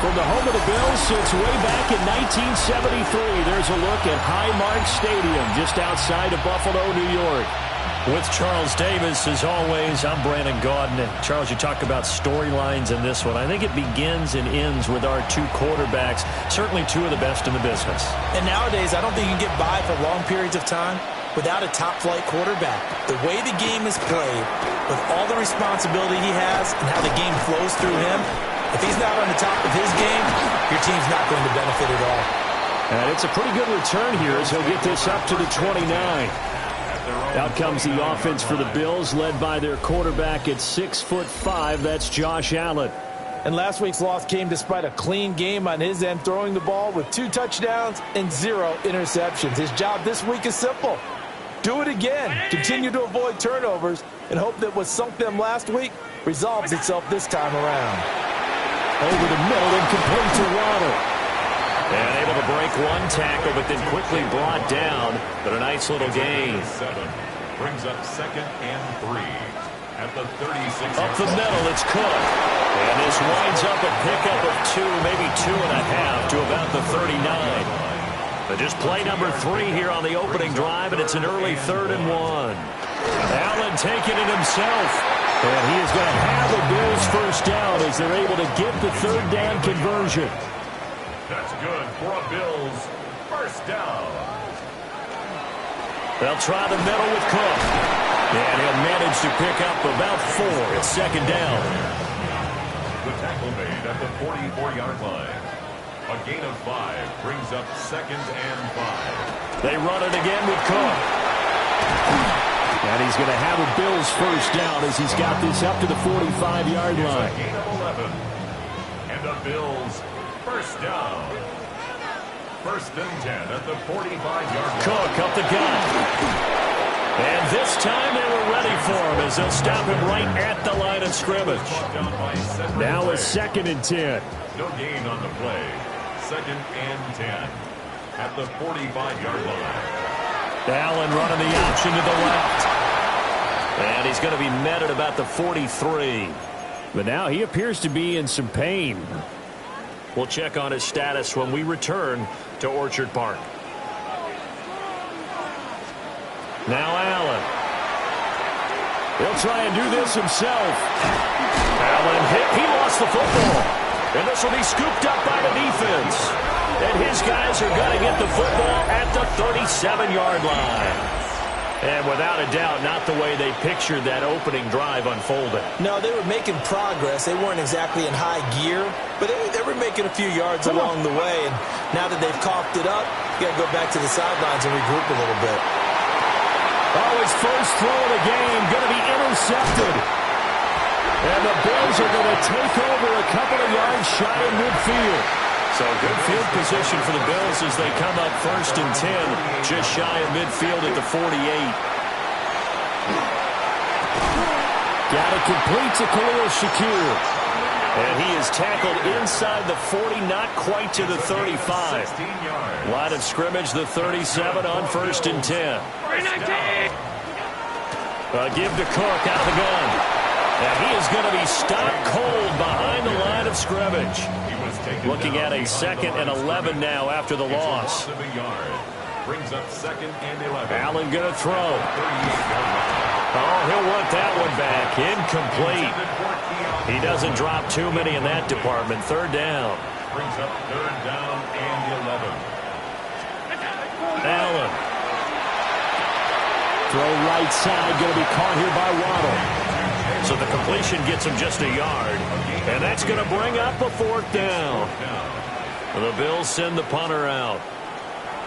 From the home of the Bills since way back in 1973, there's a look at Highmark Stadium just outside of Buffalo, New York. With Charles Davis, as always, I'm Brandon Gaudin. And Charles, you talk about storylines in this one. I think it begins and ends with our two quarterbacks, certainly two of the best in the business. And nowadays, I don't think you can get by for long periods of time without a top-flight quarterback. The way the game is played, with all the responsibility he has and how the game flows through him, if he's not on the top of his game, your team's not going to benefit at all. And it's a pretty good return here as he'll get this up to the 29. Out comes the offense for the Bills, led by their quarterback at 6'5". That's Josh Allen. And last week's loss came despite a clean game on his end, throwing the ball with 2 touchdowns and 0 interceptions. His job this week is simple. Do it again. Continue to avoid turnovers and hope that what sunk them last week resolves itself this time around. Over the middle and complete to Waddle. And able to break one tackle, but then quickly brought down. But a nice little gain. Brings up 2nd and 3 at the 36. Up the middle, it's Cook. And this winds up a pickup of 2, maybe 2.5 to about the 39. But just play number 3 here on the opening drive, and it's an early 3rd and 1. Allen taking it himself. And he is going to have the Bills first down as they're able to get the 3rd down conversion. That's good for a Bills first down. They'll try the middle with Cook. And he'll manage to pick up about 4. It's 2nd down. The tackle made at the 44-yard line. A gain of 5 brings up 2nd and 5. They run it again with Cook. And he's going to have a Bills first down as he's got this up to the 45-yard line. A gain of 11. And the Bills first down. 1st and 10 at the 45-yard line. Cook up the gut. And this time they were ready for him as they'll stop him right at the line of scrimmage. Now a 2nd and 10. No gain on the play. 2nd and 10 at the 45-yard line. Allen running the option to the left. And he's going to be met at about the 43. But now he appears to be in some pain. We'll check on his status when we return to Orchard Park. Now Allen. He'll try and do this himself. Allen hit. He lost the football. And this will be scooped up by the defense. And his guys are going to get the football at the 37-yard line. And without a doubt, not the way they pictured that opening drive unfolding. No, they were making progress. They weren't exactly in high gear, but they were making a few yards along the way. And now that they've coughed it up, you got to go back to the sidelines and regroup a little bit. Oh, his first throw of the game going to be intercepted. And the Bills are going to take over a couple of yards shy of midfield. So good field position for the Bills as they come up 1st and 10, just shy of midfield at the 48. Got it complete to Khalil Shakir. And he is tackled inside the 40, not quite to the 35. Line of scrimmage, the 37 on 1st and 10. Give to Cook out of the gun. And he is going to be stopped cold behind the line of scrimmage. Looking at a 2nd and 11 now after the loss. Brings up 2nd and 11. Allen going to throw. Oh, he'll want that one back. Incomplete. He doesn't drop too many in that department. 3rd down. Brings up 3rd down and 11. Allen. Throw right side, going to be caught here by Waddle. So the completion gets him just a yard. And that's going to bring up a 4th down. The Bills send the punter out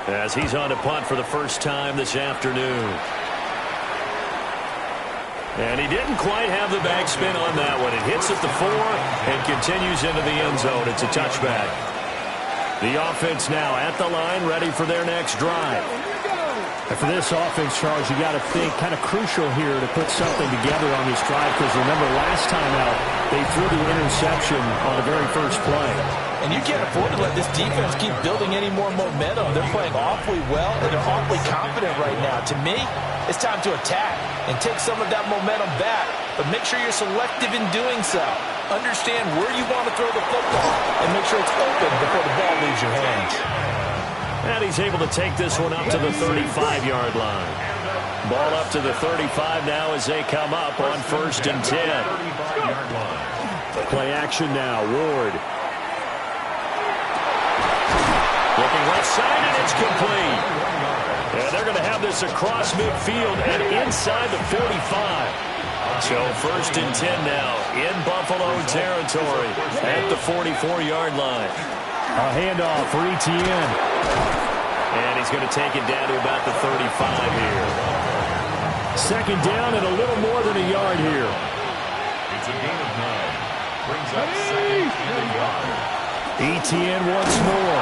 as he's on to punt for the first time this afternoon. And he didn't quite have the backspin on that one. It hits at the 4 and continues into the end zone. It's a touchback. The offense now at the line, ready for their next drive. And for this offense, Charles, you got to think kind of crucial here to put something together on this drive, because remember last time out they threw the interception on the very first play. And you can't afford to let this defense keep building any more momentum. They're playing awfully well, and they're awfully confident right now. To me, it's time to attack and take some of that momentum back, but make sure you're selective in doing so. Understand where you want to throw the football and make sure it's open before the ball leaves your hands. And he's able to take this one up to the 35-yard line. Ball up to the 35 now as they come up on 1st and 10. Play action now. Ward. Looking left side, and it's complete. And they're going to have this across midfield and inside the 45. So 1st and 10 now in Buffalo territory at the 44-yard line. A handoff for Etienne. And he's going to take it down to about the 35 here. 2nd down and a little more than a yard here. It's a gain of 9. Brings up 2nd and a yard. Etienne once more.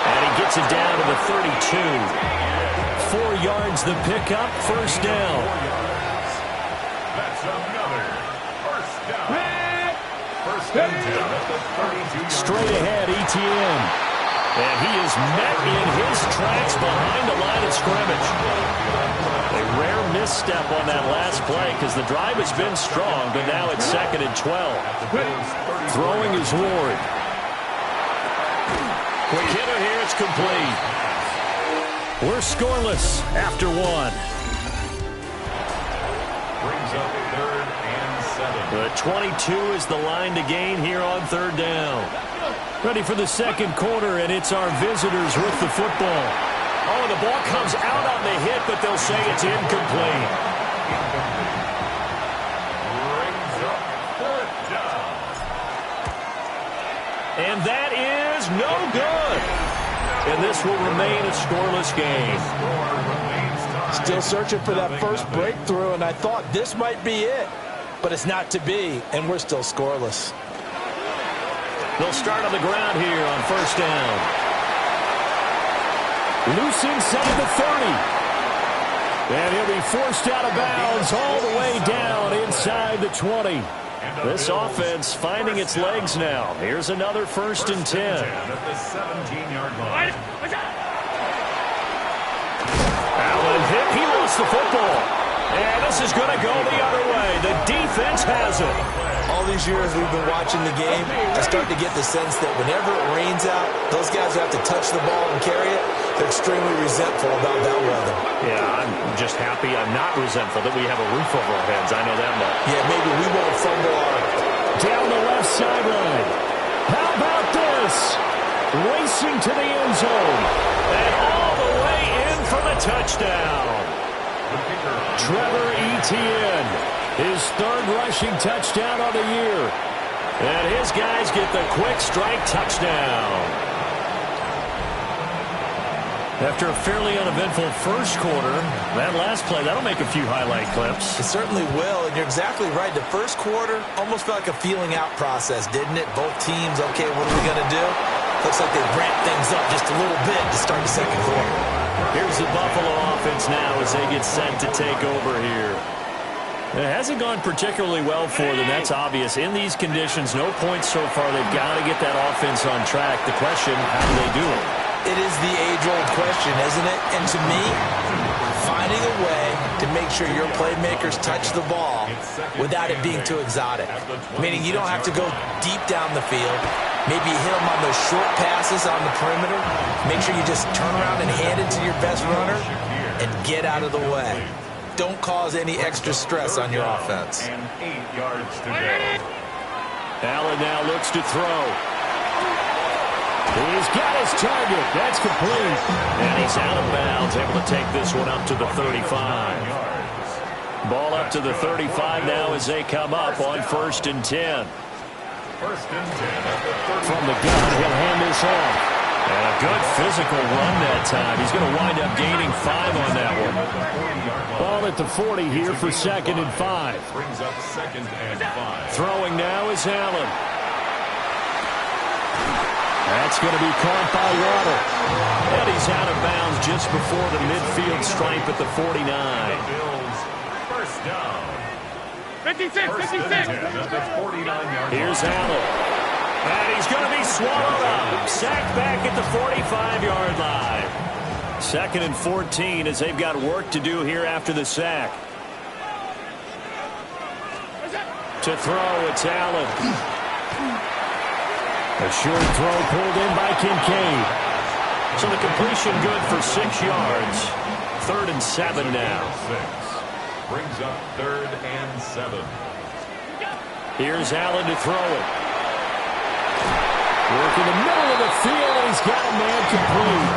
And he gets it down to the 32. 4 yards the pickup, 1st down. That's another 1st down. 1st and 10 at the 32-yard line. Straight ahead, Etienne. And he is met in his tracks behind the line of scrimmage. A rare misstep on that last play because the drive has been strong, but now it's 2nd and 12. Throwing is Ward. Quick hitter here, it's complete. We're scoreless after 1. Brings up 3rd and 7. The 22 is the line to gain here on 3rd down. Ready for the 2nd quarter, and it's our visitors with the football. Oh, the ball comes out on the hit, but they'll say it's incomplete. Brings up 4th down. And that is no good. And this will remain a scoreless game. Still searching for that first breakthrough, and I thought this might be it. But it's not to be, and we're still scoreless. They'll start on the ground here on 1st down. Loose inside the 30. And he'll be forced out of bounds all the way down inside the 20. This offense finding its legs now. Here's another 1st and 10. At the 17-yard line. Allen hit. He lost the football. And this is going to go the other way. The defense has it. All these years we've been watching the game, I start to get the sense that whenever it rains out, those guys who have to touch the ball and carry it, they're extremely resentful about that weather. Yeah, I'm just happy I'm not resentful that we have a roof over our heads. I know that much. Yeah, maybe we won't fumble our... Down the left sideline. How about this? Racing to the end zone. And all the way in for the touchdown. Trevor Etienne, his 3rd rushing touchdown of the year. And his guys get the quick strike touchdown. After a fairly uneventful 1st quarter, that last play, that'll make a few highlight clips. It certainly will, and you're exactly right. The 1st quarter almost felt like a feeling out process, didn't it? Both teams, okay, what are we going to do? Looks like they ramped things up just a little bit to start the 2nd quarter. Here's the Buffalo offense now as they get set to take over here. It hasn't gone particularly well for them, that's obvious. In these conditions, no points so far. They've got to get that offense on track. The question, how do they do it? It is the age-old question, isn't it? And to me, finding a way to make sure your playmakers touch the ball without it being too exotic. Meaning you don't have to go deep down the field. Maybe you hit them on those short passes on the perimeter. Make sure you just turn around and hand it to your best runner and get out of the way. Don't cause any extra stress on your offense. And 8 yards to go. Allen now looks to throw. He's got his target. That's complete. And he's out of bounds, able to take this one up to the 35. Ball up to the 35 now as they come up on 1st and 10. 1st and 10. From the gun, he'll hand this off. And a good physical run that time. He's going to wind up gaining 5 on that one. Ball at the 40 here for 2nd and 5. Brings up 2nd and 5. Throwing now is Allen. That's going to be caught by Waddle. And he's out of bounds just before the midfield stripe at the 49. Bills, 1st down. 56, 56. Here's Allen. And he's going to be swallowed up. Sacked back at the 45-yard line. 2nd and 14 as they've got work to do here after the sack. To throw, it's Allen. A short throw pulled in by Kincaid. So the completion good for 6 yards. 3rd and 7 now. 6 brings up 3rd and 7. Here's Allen to throw it. Work in the middle of the field, and he's got a man complete.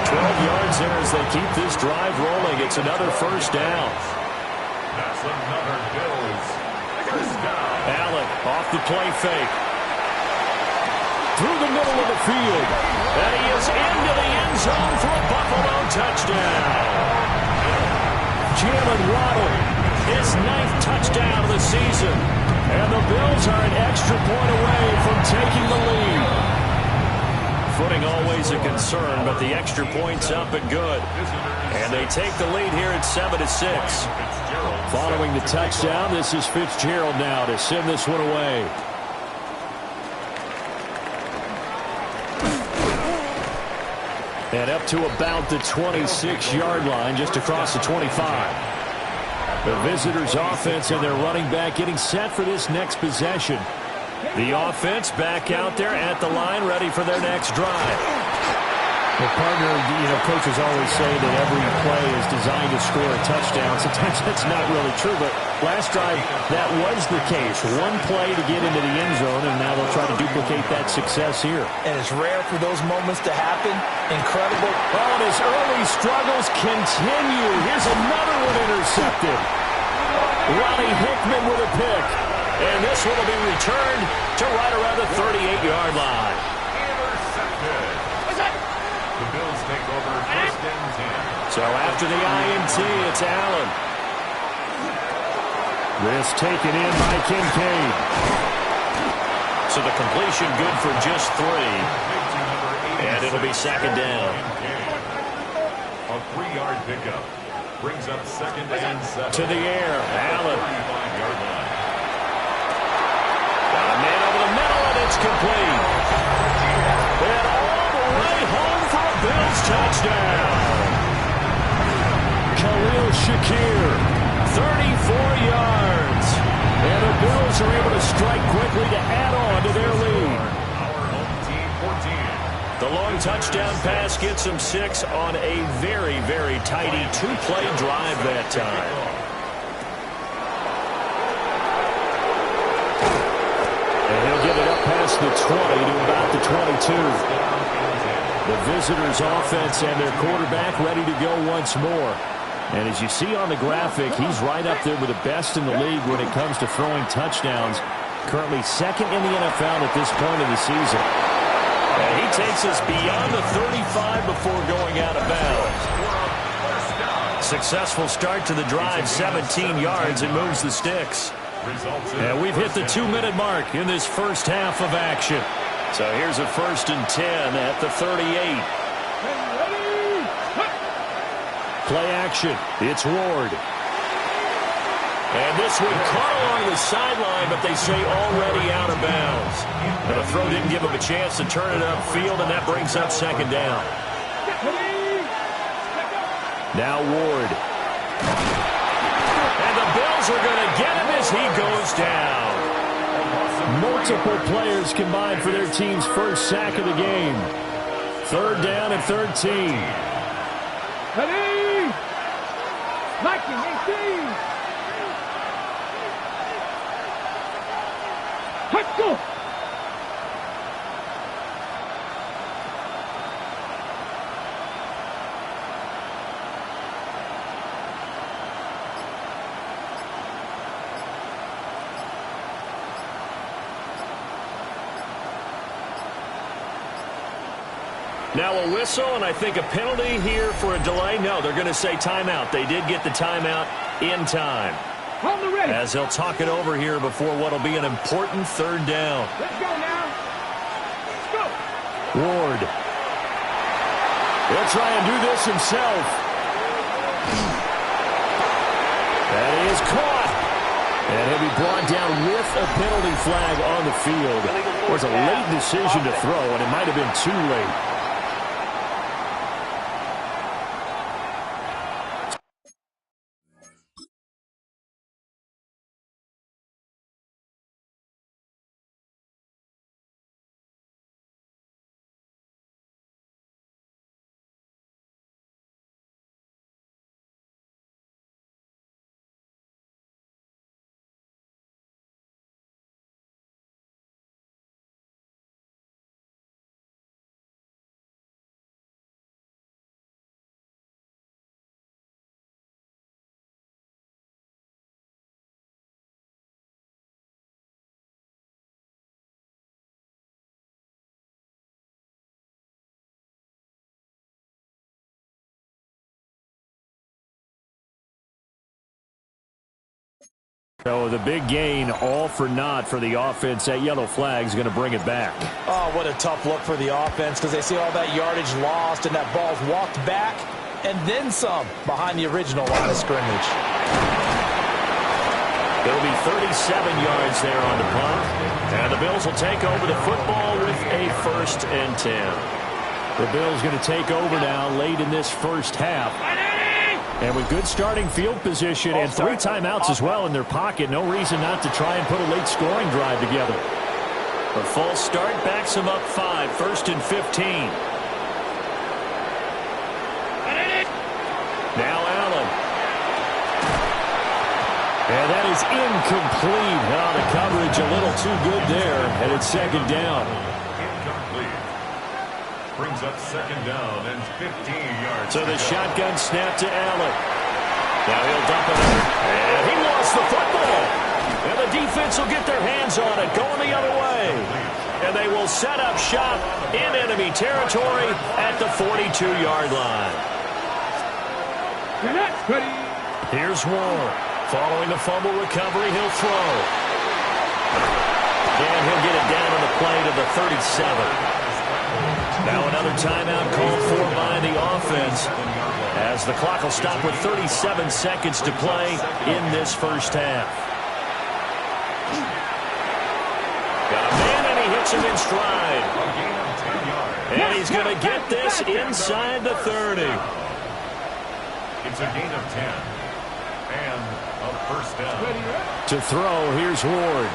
12 yards there as they keep this drive rolling. It's another first down. That's another Bills first down. Allen off the play fake. Through the middle of the field. And he is into the end zone for a Buffalo touchdown. Jalen Waddle, His 9th touchdown of the season. and the Bills are an extra point away from taking the lead. Footing always a concern, but the extra point's up and good. And they take the lead here at 7-6. Following the touchdown, this is Fitzgerald now to send this one away. And up to about the 26-yard line, just across the 25. The visitors' offense and their running back getting set for this next possession. The offense back out there at the line, ready for their next drive. Well, partner, coaches always say that every play is designed to score a touchdown. Sometimes that's not really true, but last drive, that was the case. One play to get into the end zone, and now they'll try to duplicate that success here. And it's rare for those moments to happen. Incredible. Oh, and his early struggles continue. Here's another one intercepted. Ronnie Hickman with a pick. And this one will be returned to right around the 38-yard line. Intercepted. The Bills take over 1st and 10. So after the INT, it's Allen. This taken in by Kincaid. So the completion good for just 3. And it'll be 2nd down. A 3-yard pickup brings up 2nd and 7. To the air, Allen. 35-yard line. Got a man over the middle, and it's complete. And all the way home for a Bills touchdown. Khalil Shakir, 34 yards. and the Bills are able to strike quickly to add on to their lead. Our home team 14. The long touchdown pass gets them 6 on a very, very tidy 2-play drive that time. And he'll get it up past the 20 to about the 22. The visitors' offense and their quarterback ready to go once more. And as you see on the graphic, he's right up there with the best in the league when it comes to throwing touchdowns. Currently 2nd in the NFL at this point of the season. And he takes us beyond the 35 before going out of bounds. Successful start to the drive, 17 yards, and moves the sticks. And we've hit the 2-minute mark in this first half of action. So here's a 1st and 10 at the 38. Play action. It's Ward. And this one caught along the sideline, but they say already out of bounds. And the throw didn't give him a chance to turn it upfield, and that brings up 2nd down. Now Ward. And the Bills are going to get him as he goes down. Multiple players combined for their team's first sack of the game. 3rd down and 13. Ready? 19, 18. Let's go. Now a whistle, and I think a penalty here for a delay. No, they're going to say timeout. They did get the timeout in time. On the ready. As they'll talk it over here before what will be an important 3rd down. Let's go now. Let's go. Ward. He'll try and do this himself. And he is caught. And he'll be brought down with a penalty flag on the field. It was a late decision to throw, and it might have been too late. So the big gain, all for naught for the offense. That yellow flag is going to bring it back. Oh, what a tough look for the offense because they see all that yardage lost and that ball's walked back and then some behind the original line of scrimmage. It'll be 37 yards there on the punt. And the Bills will take over the football with a 1st and 10. The Bills going to take over now late in this first half. And with good starting field position and 3 timeouts as well in their pocket, no reason not to try and put a late scoring drive together. A false start backs them up 5, 1st and 15. Now Allen. And that is incomplete. Oh, the coverage a little too good there, and it's 2nd down. Incomplete. Brings up 2nd down and 15 yards. So the shotgun snap to Allen. Now he'll dump it under. And he lost the football. And the defense will get their hands on it, going the other way. And they will set up shop in enemy territory at the 42-yard line. Here's Ward. Following the fumble recovery, he'll throw. And he'll get it down on the play to the 37. Now another timeout called for by the offense as the clock will stop with 37 seconds to play in this first half. Got a man and he hits him in stride. And he's going to get this inside the 30. It's a gain of 10. And a 1st down. To throw, here's Ward.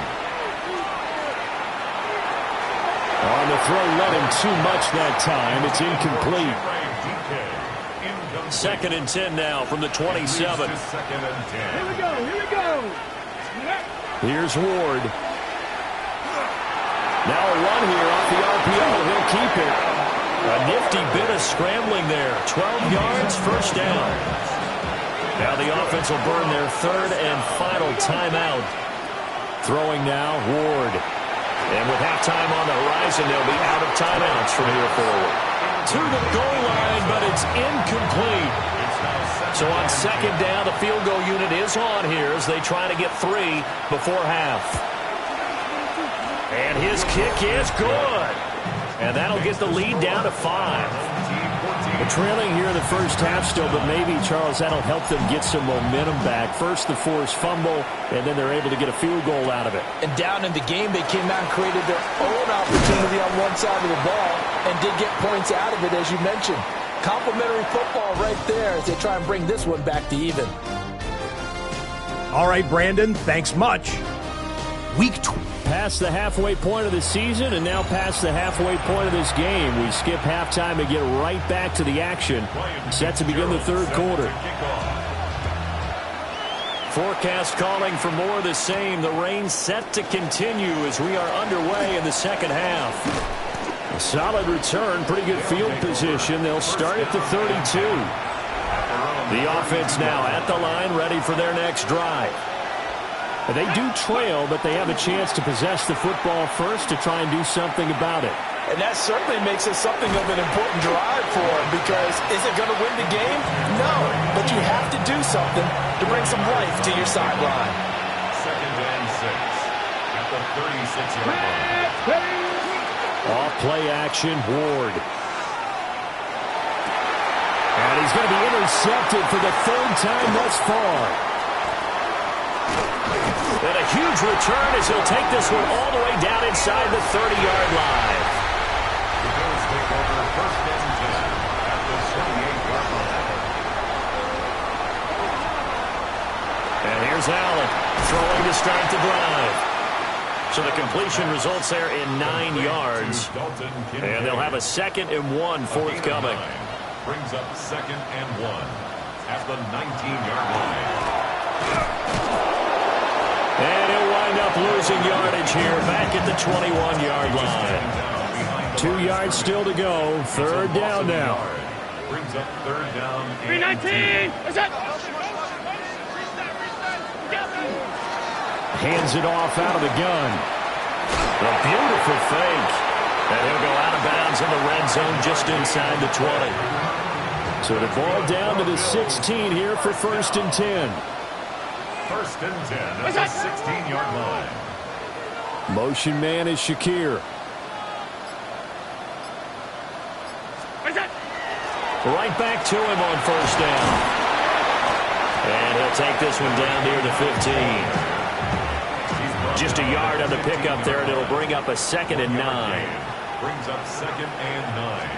On the throw, let him too much that time. It's incomplete. 2nd and 10 now from the 27. Here we go. Here's Ward. Now a run here off the RPO. He'll keep it. A nifty bit of scrambling there. 12 yards, 1st down. Now the offense will burn their 3rd and final timeout. Throwing now, Ward. And with halftime on the horizon, they'll be out of timeouts from here forward. To the goal line, but it's incomplete. So on 2nd down, the field goal unit is on here as they try to get 3 before half. And his kick is good. And that'll get the lead down to 5. They're trailing here in the first half still, but maybe, Charles, that'll help them get some momentum back. First the forced fumble, and then they're able to get a field goal out of it. And down in the game, they came out and created their own opportunity on one side of the ball and did get points out of it, as you mentioned. Complimentary football right there as they try and bring this one back to even. All right, Brandon, thanks much. Week 2. Past the halfway point of the season and now past the halfway point of this game. We skip halftime and get right back to the action. Set to begin the 3rd quarter. Forecast calling for more of the same. The rain set to continue as we are underway in the 2nd half. A solid return, pretty good field position. They'll start at the 32. The offense now at the line, ready for their next drive. They do trail, but they have a chance to possess the football first to try and do something about it. And that certainly makes it something of an important drive for them because is it going to win the game? No, but you have to do something to bring some life to your sideline. 2nd and 6 at the 36-yard line. Off play action, Ward. And he's going to be intercepted for the 3rd time thus far. And a huge return as he'll take this one all the way down inside the 30-yard line. The Bills take over 1st and 10 at the 28-yard line. And here's Allen throwing to start the drive. So the completion results there in 9 yards. And they'll have a 2nd and 1 forthcoming. Brings up 2nd and 1 at the 19-yard line. And he'll wind up losing yardage here back at the 21-yard line. 2 yards still to go. 3rd down now. Brings up 3rd down. 319. Hands it off out of the gun. A beautiful fake. And he'll go out of bounds in the red zone just inside the 20. So the ball down to the 16 here for 1st and 10. First and 10 at the 16-yard line. Motion man is Shakir. Right back to him on first down. And he'll take this one down near the 15. Just a yard on the pickup there, and it'll bring up a 2nd and 9. Brings up 2nd and 9.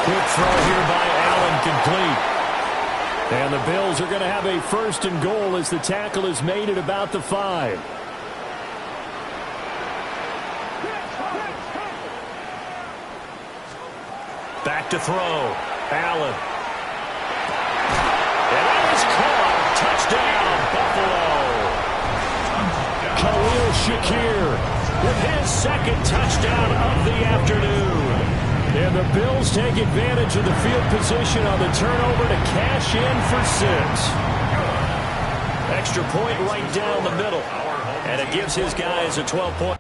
Quick throw here by Allen, complete. And the Bills are going to have a 1st and goal as the tackle is made at about the 5. Back to throw. Allen. And that is caught. Touchdown, Buffalo. Khalil Shakir with his 2nd touchdown of the afternoon. And the Bills take advantage of the field position on the turnover to cash in for 6. Extra point right down the middle. And it gives his guys a 12-point.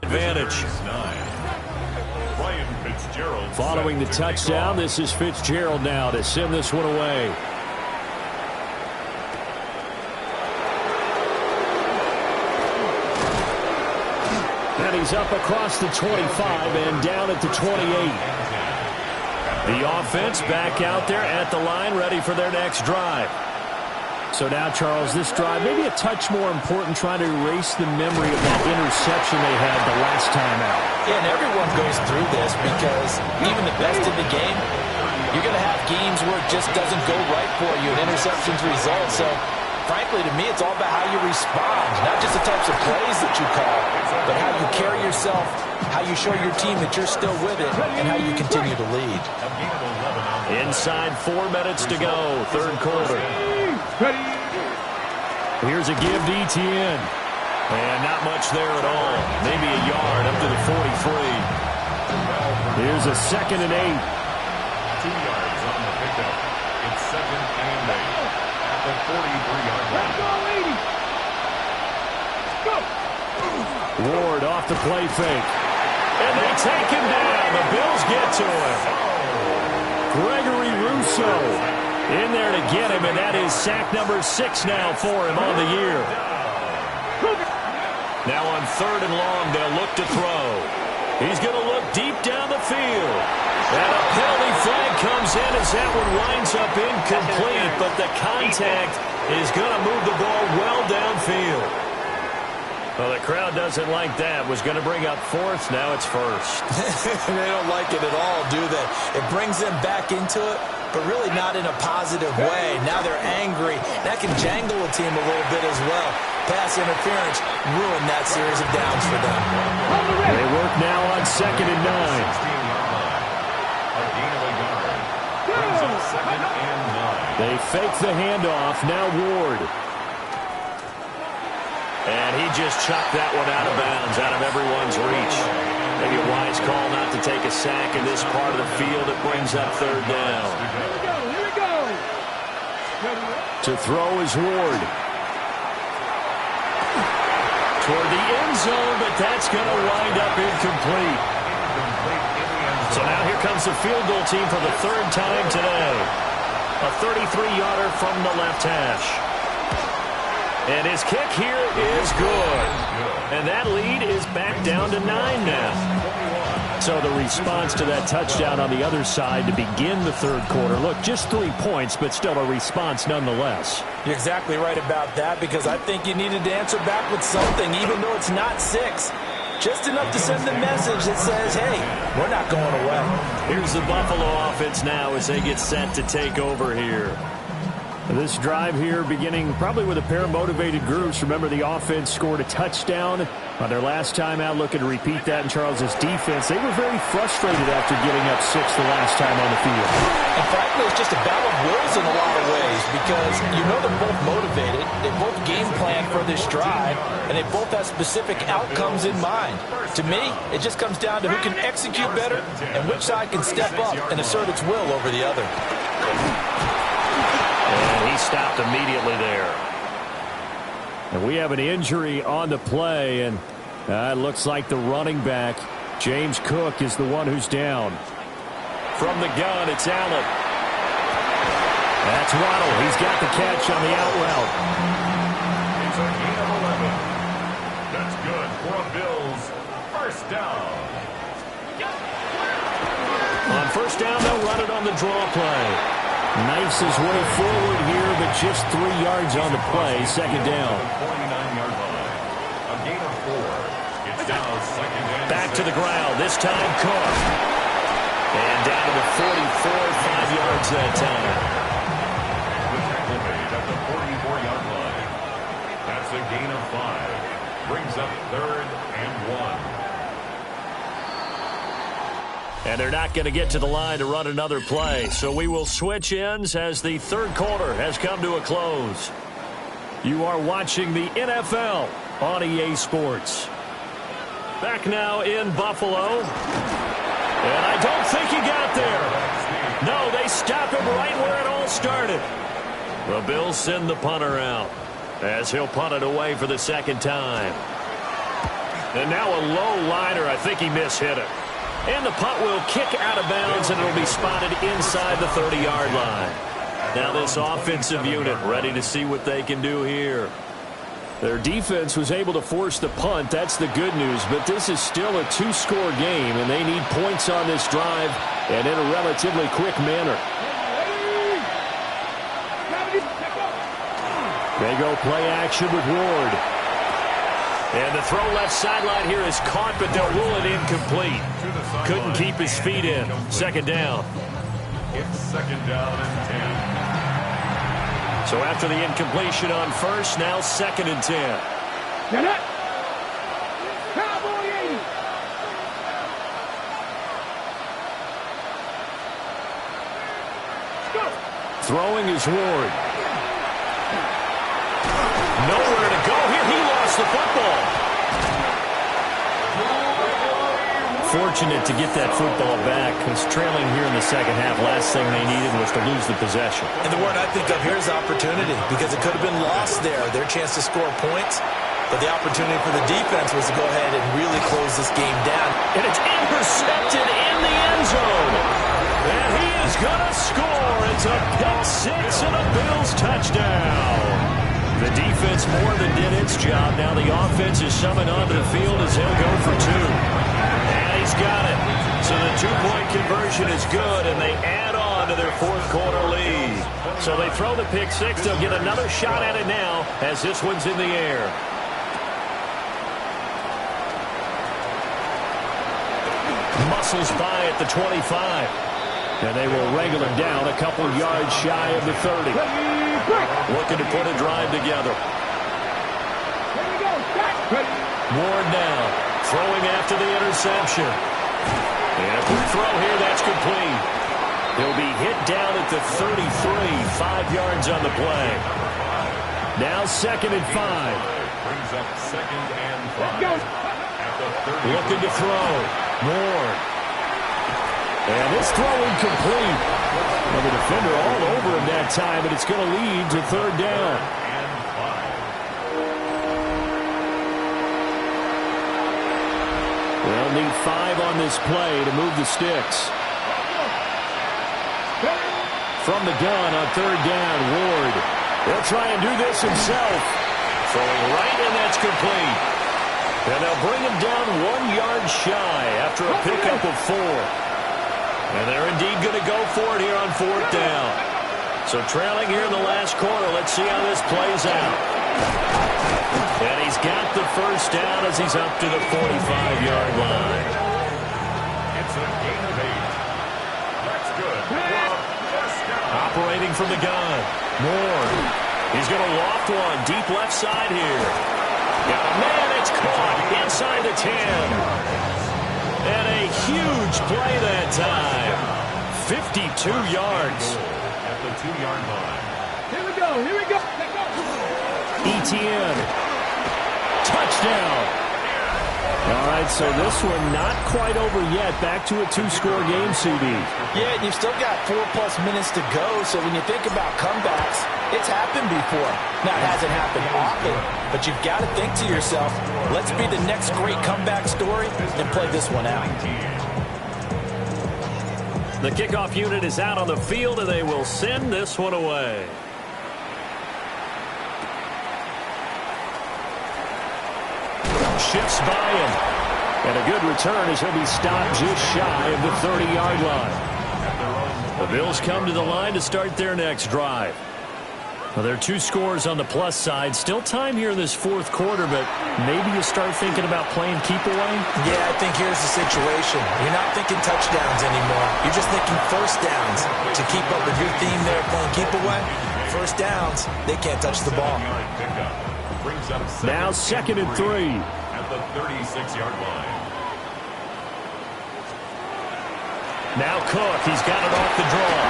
advantage. Following the touchdown, this is Fitzgerald now to send this one away. And he's up across the 25 and down at the 28. The offense back out there at the line, ready for their next drive. So now, Charles, this drive maybe a touch more important, trying to erase the memory of that interception they had the last time out. Yeah, and everyone goes through this because even the best in the game, you're going to have games where it just doesn't go right for you, and interceptions result. So, frankly, to me, it's all about how you respond, not just the types of plays that you call, but how you carry yourself, how you show your team that you're still with it, and how you continue to lead. Inside 4 minutes to go, third quarter. Here's a give to Etienne. And not much there at all. Maybe a yard up to the 43. Here's a 2nd and 8. 2 yards on the pickup. It's 2nd and 8 at the 43-yard line. Ward off the play fake. And they take him down. The Bills get to him. Gregory Rousseau in there to get him, and that is sack number 6 now for him on the year. Now on 3rd and long, they'll look to throw. He's going to look deep down the field. And a penalty flag comes in as that one winds up incomplete, but the contact is going to move the ball well downfield. Well, the crowd doesn't like that. Was going to bring up 4th. Now it's 1st. They don't like it at all, do they? It brings them back into it, but really not in a positive way. Now they're angry. That can jangle a team a little bit as well. Pass interference ruined that series of downs for them. They work now on 2nd and 9. They fake the handoff. Now Ward. And he just chucked that one out of bounds, out of everyone's reach. Maybe a wise call not to take a sack in this part of the field. It brings up 3rd down. Here we go. To throw is Ward. Toward the end zone, but that's going to wind up incomplete. So now here comes the field goal team for the 3rd time today. A 33-yarder from the left hash. And his kick here is good. And that lead is back down to 9 now. So the response to that touchdown on the other side to begin the 3rd quarter. Look, just 3 points, but still a response nonetheless. You're exactly right about that, because I think you needed to answer back with something, even though it's not 6. Just enough to send the message that says, hey, we're not going away. Here's the Buffalo offense now as they get set to take over here. This drive here beginning probably with a pair of motivated groups. Remember, the offense scored a touchdown on their last time out. Looking to repeat that in Charles's defense. They were very frustrated after getting up 6 the last time on the field. And frankly, it's just a battle of wills in a lot of ways, because you know they're both motivated. They both game plan for this drive, and they both have specific outcomes in mind. To me, it just comes down to who can execute better and which side can step up and assert its will over the other. And he stopped immediately there. And we have an injury on the play, and it looks like the running back, James Cook, is the one who's down. From the gun, it's Allen. That's Waddle. He's got the catch on the out route. It's a gain of 11. That's good for a Bills first down. On first down, they'll run it on the draw play. Knifes his way forward here, but just 3 yards on the play. 2nd down. 49-yard line. A gain of 4. It's now 2nd and 6. Back to the ground. This time, Cook. And down to the 44, 5 yards that time. The tackle made at the 44-yard line. That's a gain of 5. Brings up 3rd and 1. And they're not going to get to the line to run another play. So we will switch ends as the 3rd quarter has come to a close. You are watching the NFL on EA Sports. Back now in Buffalo. And I don't think he got there. No, they stop him right where it all started. The Bills send the punter out as he'll punt it away for the 2nd time. And now a low liner. I think he mishit it. And the punt will kick out of bounds, and it'll be spotted inside the 30-yard line. Now this offensive unit ready to see what they can do here. Their defense was able to force the punt. That's the good news. But this is still a two-score game, and they need points on this drive and in a relatively quick manner. They go play action with Ward. And the throw left sideline here is caught, but they'll rule it incomplete. Couldn't keep his feet in. Second down. It's second down and 10. So after the incompletion on first, now second and 10. Cowboy 80. Go. Throwing is Ward. Nowhere to go here. He lost the football. Fortunate to get that football back, because trailing here in the second half, last thing they needed was to lose the possession. And the word I think of here is opportunity, because it could have been lost there, their chance to score points. But the opportunity for the defense was to go ahead and really close this game down. And it's intercepted in the end zone. And he is going to score. It's a pick six and a Bills touchdown. The defense more than did its job. Now the offense is summoned onto the field as he'll go for two. And he's got it. So the two-point conversion is good, and they add on to their fourth-quarter lead. So they throw the pick six. They'll get another shot at it now as this one's in the air. Muscles by at the 25. And they will wrangle him down a couple yards shy of the 30. Looking to put a drive together. Ward now, throwing after the interception. And a quick throw here, that's complete. He'll be hit down at the 33, 5 yards on the play. Now second and 5. Brings up second and 5. At the 30. Looking to throw. Ward. And this throw incomplete. Well, the defender all over him that time, but it's going to lead to third down. And 5. They'll need 5 on this play to move the sticks. From the gun on third down, Ward. They'll try and do this himself. Throwing right, and that's complete. And they'll bring him down 1 yard shy after a pickup of 4. And they're indeed going to go for it here on fourth down. So trailing here in the last quarter, let's see how this plays out. And he's got the first down as he's up to the 45-yard line. It's a gain of 8. That's good. Operating from the gun. Ward. He's going to loft one deep left side here. Got a man, it's caught inside the 10. And a huge play that time. 52 yards. At the 2-yard line. Here we go. Here we go. ETN. Touchdown. All right, so this one not quite over yet. Back to a 2-score game, CD. Yeah, and you've still got 4+ minutes to go, so when you think about comebacks, it's happened before. Now, it hasn't happened often, but you've got to think to yourself, let's be the next great comeback story and play this one out. The kickoff unit is out on the field, and they will send this one away. Shifts by him. And a good return as he'll be stopped just shy of the 30-yard line. The Bills come to the line to start their next drive. Well, there are 2 scores on the plus side. Still time here in this fourth quarter, but maybe you start thinking about playing keep away? Yeah, I think here's the situation. You're not thinking touchdowns anymore. You're just thinking first downs. To keep up with your theme there, playing keep away, first downs, they can't touch the ball. Now second and 3. At the 36-yard line. Now Cook, he's got it off the draw.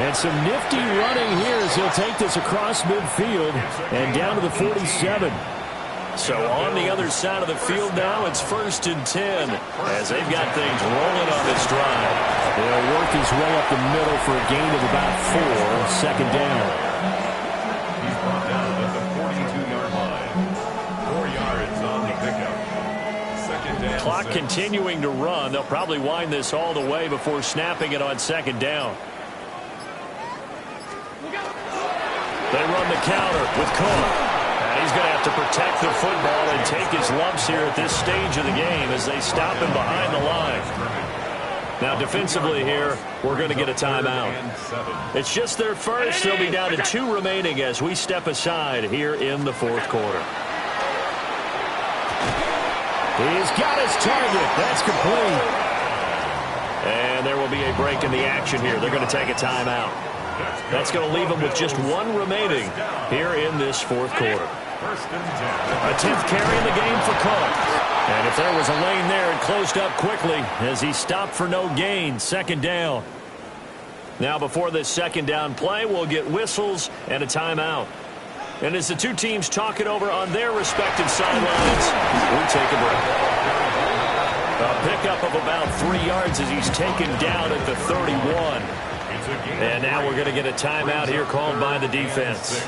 And some nifty running here as he'll take this across midfield and down to the 47. So on the other side of the field now, it's first and 10 as they've got things rolling on this drive. They'll work his way up the middle for a gain of about 4, second down. He's brought down at the 42-yard line. 4 yards clock continuing to run. They'll probably wind this all the way before snapping it on second down. They run the counter with Cook. And he's going to have to protect the football and take his lumps here at this stage of the game as they stop him behind the line. Now, defensively here, we're going to get a timeout. It's just their first. They'll be down to 2 remaining as we step aside here in the fourth quarter. He's got his target. That's complete. And there will be a break in the action here. They're going to take a timeout. That's going to leave them with just 1 remaining here in this fourth quarter. A 10th carry in the game for Cook. And if there was a lane there, it closed up quickly as he stopped for no gain. Second down. Now before this second down play, we'll get whistles and a timeout. And as the two teams talk it over on their respective sidelines, we take a break. A pickup of about 3 yards as he's taken down at the 31. And now we're going to get a timeout here called by the defense.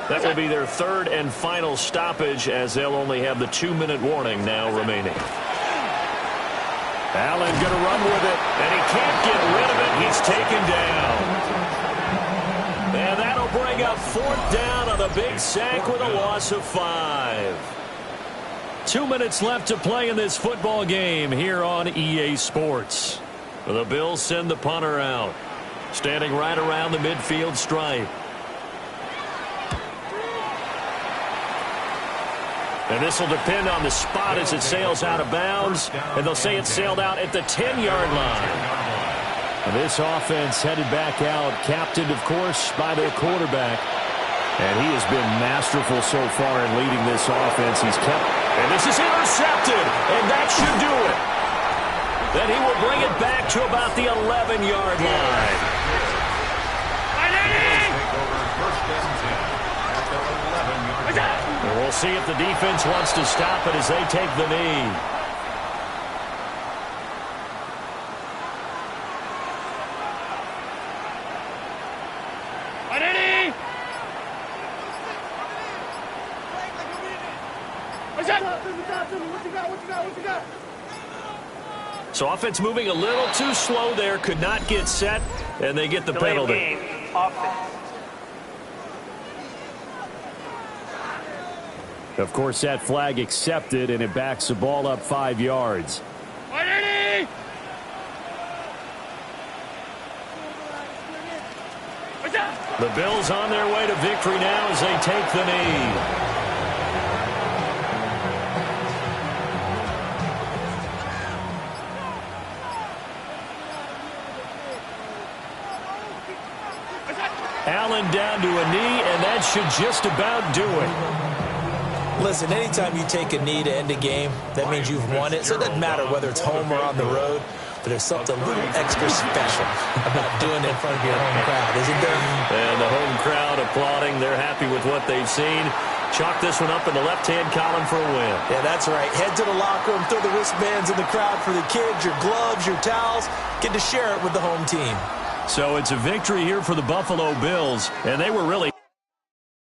That will be their 3rd and final stoppage as they'll only have the 2-minute warning now remaining. Allen going to run with it, and he can't get rid of it. He's taken down. And that'll bring up 4th down on the big sack with a loss of 5. 2 minutes left to play in this football game here on EA Sports. The Bills send the punter out, standing right around the midfield stripe. And this will depend on the spot as it sails out of bounds. And they'll say it sailed out at the 10-yard line. And this offense headed back out, captained, of course, by their quarterback. And he has been masterful so far in leading this offense. He's kept... And this is intercepted. And that should do it. Then he will bring it back to about the 11-yard line. And we'll see if the defense wants to stop it as they take the knee. So offense moving a little too slow there, could not get set, and they get the penalty. Of course, that flag accepted, and it backs the ball up 5 yards. The Bills on their way to victory now as they take the knee. Allen down to a knee, and that should just about do it. Listen, anytime you take a knee to end a game, that means you've won it. So it doesn't matter whether it's home or on the road, but there's something a little extra special about doing it in front of your home crowd, isn't there? And the home crowd applauding. They're happy with what they've seen. Chalk this one up in the left-hand column for a win. Yeah, that's right. Head to the locker room, throw the wristbands in the crowd for the kids, your gloves, your towels. Get to share it with the home team. So it's a victory here for the Buffalo Bills, and they were really...